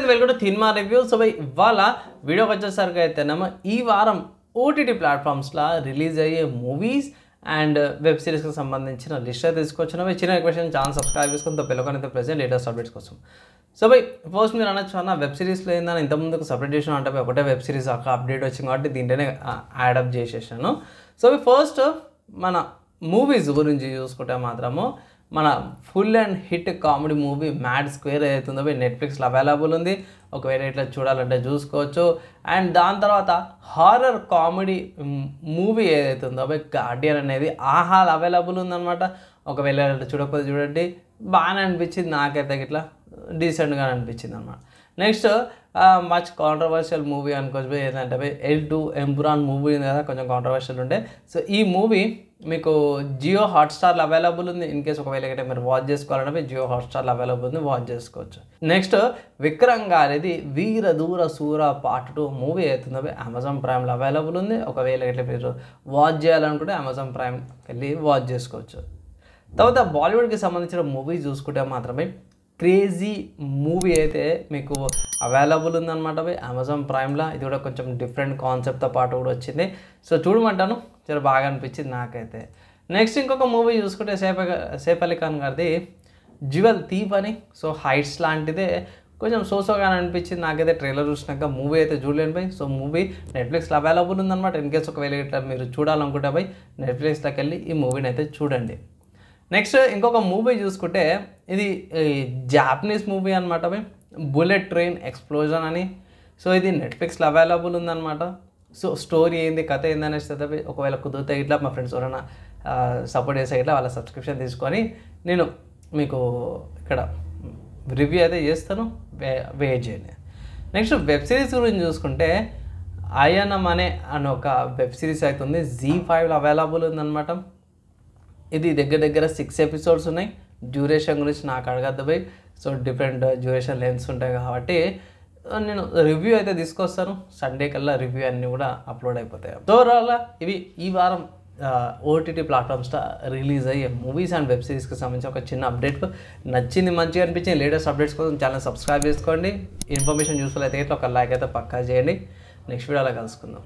Welcome to cinema review. So ఇవాళ వీడియోకి వచ్చేసరికి అయితేనేమో ఈ వారం ఓటీటీ ప్లాట్ఫామ్స్లో రిలీజ్ అయ్యే మూవీస్ అండ్ వెబ్ సిరీస్కి సంబంధించిన లిస్ట్ తీసుకొచ్చిన చిన్న రిక్వెస్ట్ ఛానల్ సబ్స్క్రైబ్ చేసుకుని పిల్లలకైతే ప్రెసెంట్ లేటెస్ట్ అప్డేట్స్ కోసం. సో ఫస్ట్ మీరు అనొచ్చు అన్న వెబ్ సిరీస్లో ఏందని ఇంతకుముందుకు సపరేట్ చేసిన అంటే ఒకటే వెబ్ సిరీస్ ఒక అప్డేట్ వచ్చింది కాబట్టి దీంట్లోనే యాడప్ చేసేసాను. సో ఫస్ట్ మన మూవీస్ గురించి చూసుకుంటే మాత్రము మన full and hit comedy movie mad square ఏదైతుందో నెట్ఫ్లిక్స్లో అవైలబుల్ ఉంది. ఒకవేళ ఇట్లా చూడాలంటే చూసుకోవచ్చు. అండ్ దాని తర్వాత హారర్ కామెడీ మూవీ ఏదైతుందో గార్డియన్ అనేది ఆహాల్ అవైలబుల్ ఉందన్నమాట. ఒకవేళ చూడకపోతే చూడండి, బాగానే అనిపించింది నాకైతే ఇట్లా డీసెంట్గా అనిపించింది అనమాట. నెక్స్ట్ మచ్ కాంట్రవర్షియల్ మూవీ అనుకోవచ్చు ఏంటంటే L2 ఎంపురాన్ మూవీ ఉంది కదా, కొంచెం కాంట్రవర్షియల్ ఉండే. సో ఈ మూవీ మీకు జియో హాట్స్టార్లో అవైలబుల్ ఉంది. ఇన్ కేసు ఒకవేళ మీరు వాచ్ చేసుకోవాలంటే జియో హాట్స్టార్లో అవైలబుల్ ఉంది, వాచ్ చేసుకోవచ్చు. నెక్స్ట్ విక్రమ్ గారిది వీర దూర సూర పార్ట్ 2 మూవీ అవుతుందో అమెజాన్ ప్రైమ్లో అవైలబుల్ ఉంది. ఒకవేళ ఇట్లా మీరు వాచ్ చేయాలనుకుంటే అమెజాన్ ప్రైమ్కి వెళ్ళి వాచ్ చేసుకోవచ్చు. తర్వాత బాలీవుడ్కి సంబంధించిన మూవీ చూసుకుంటే మాత్రమే క్రేజీ మూవీ అయితే మీకు అవైలబుల్ ఉందన్నమాట అమెజాన్ ప్రైమ్లో. ఇది కూడా కొంచెం డిఫరెంట్ కాన్సెప్ట్తో పాటు కూడా వచ్చింది. సో చూడమంటాను, చాలా బాగా అనిపించింది నాకైతే. నెక్స్ట్ ఇంకొక మూవీ చూసుకుంటే సైఫ్ అలీ ఖాన్ గారిది జ్యువెల్ థీఫ్ అని. సో హైట్స్ లాంటిదే కొంచెం సోసోగా అనిపించింది నాకైతే ట్రైలర్ చూసినాక. మూవీ అయితే చూడలేను సో మూవీ నెట్ఫ్లిక్స్లో అవైలబుల్ ఉందన్నమాట. ఇన్ కేసు ఒకవేళ ఇట్లా మీరు చూడాలనుకుంటే నెట్ఫ్లిక్స్లోకి వెళ్ళి ఈ మూవీని అయితే చూడండి. నెక్స్ట్ ఇంకొక మూవీ చూసుకుంటే ఇది జాపనీస్ మూవీ అనమాట, బుల్లెట్ ట్రైన్ ఎక్స్ప్లోజన్ అని. సో ఇది నెట్ఫ్లిక్స్లో అవైలబుల్ ఉందన్నమాట. సో స్టోరీ ఏంది, కథ ఏందనేసి ఒకవేళ కుదిరితే ఇట్లా మా ఫ్రెండ్స్ ఎవరైనా సపోర్ట్ చేసే ఇట్లా వాళ్ళ సబ్స్క్రిప్షన్ తీసుకొని నేను మీకు ఇక్కడ రివ్యూ అయితే చేస్తాను, వెయిట్ చేయండి. నెక్స్ట్ వెబ్ సిరీస్ గురించి చూసుకుంటే అయనం అనే ఒక వెబ్ సిరీస్ అవుతుంది, Z5లో అవైలబుల్ ఉందన్నమాట. ఇది దగ్గర 6 ఎపిసోడ్స్ ఉన్నాయి. డ్యూరేషన్ గురించి నాకు అడగద్దు సో డిఫరెంట్ డ్యూరేషన్ లెన్స్ ఉంటాయి కాబట్టి నేను రివ్యూ అయితే తీసుకొస్తాను. సండే కల్లా రివ్యూ అన్నీ కూడా అప్లోడ్ అయిపోతాయి. సో ఓవరాల్గా ఇవి ఈ వారం ఓటీటీ ప్లాట్ఫామ్స్లో రిలీజ్ అయ్యే మూవీస్ అండ్ వెబ్ సిరీస్కి సంబంధించి ఒక చిన్న అప్డేట్. నచ్చింది, మంచిగా అనిపించింది. లేటెస్ట్ అప్డేట్స్ కోసం ఛానల్ సబ్స్క్రైబ్ చేసుకోండి. ఇన్ఫర్మేషన్ యూస్ఫుల్ అయితే ఒక లైక్ అయితే పక్కా చేయండి. నెక్స్ట్ వీడియోలో కలుసుకుందాం.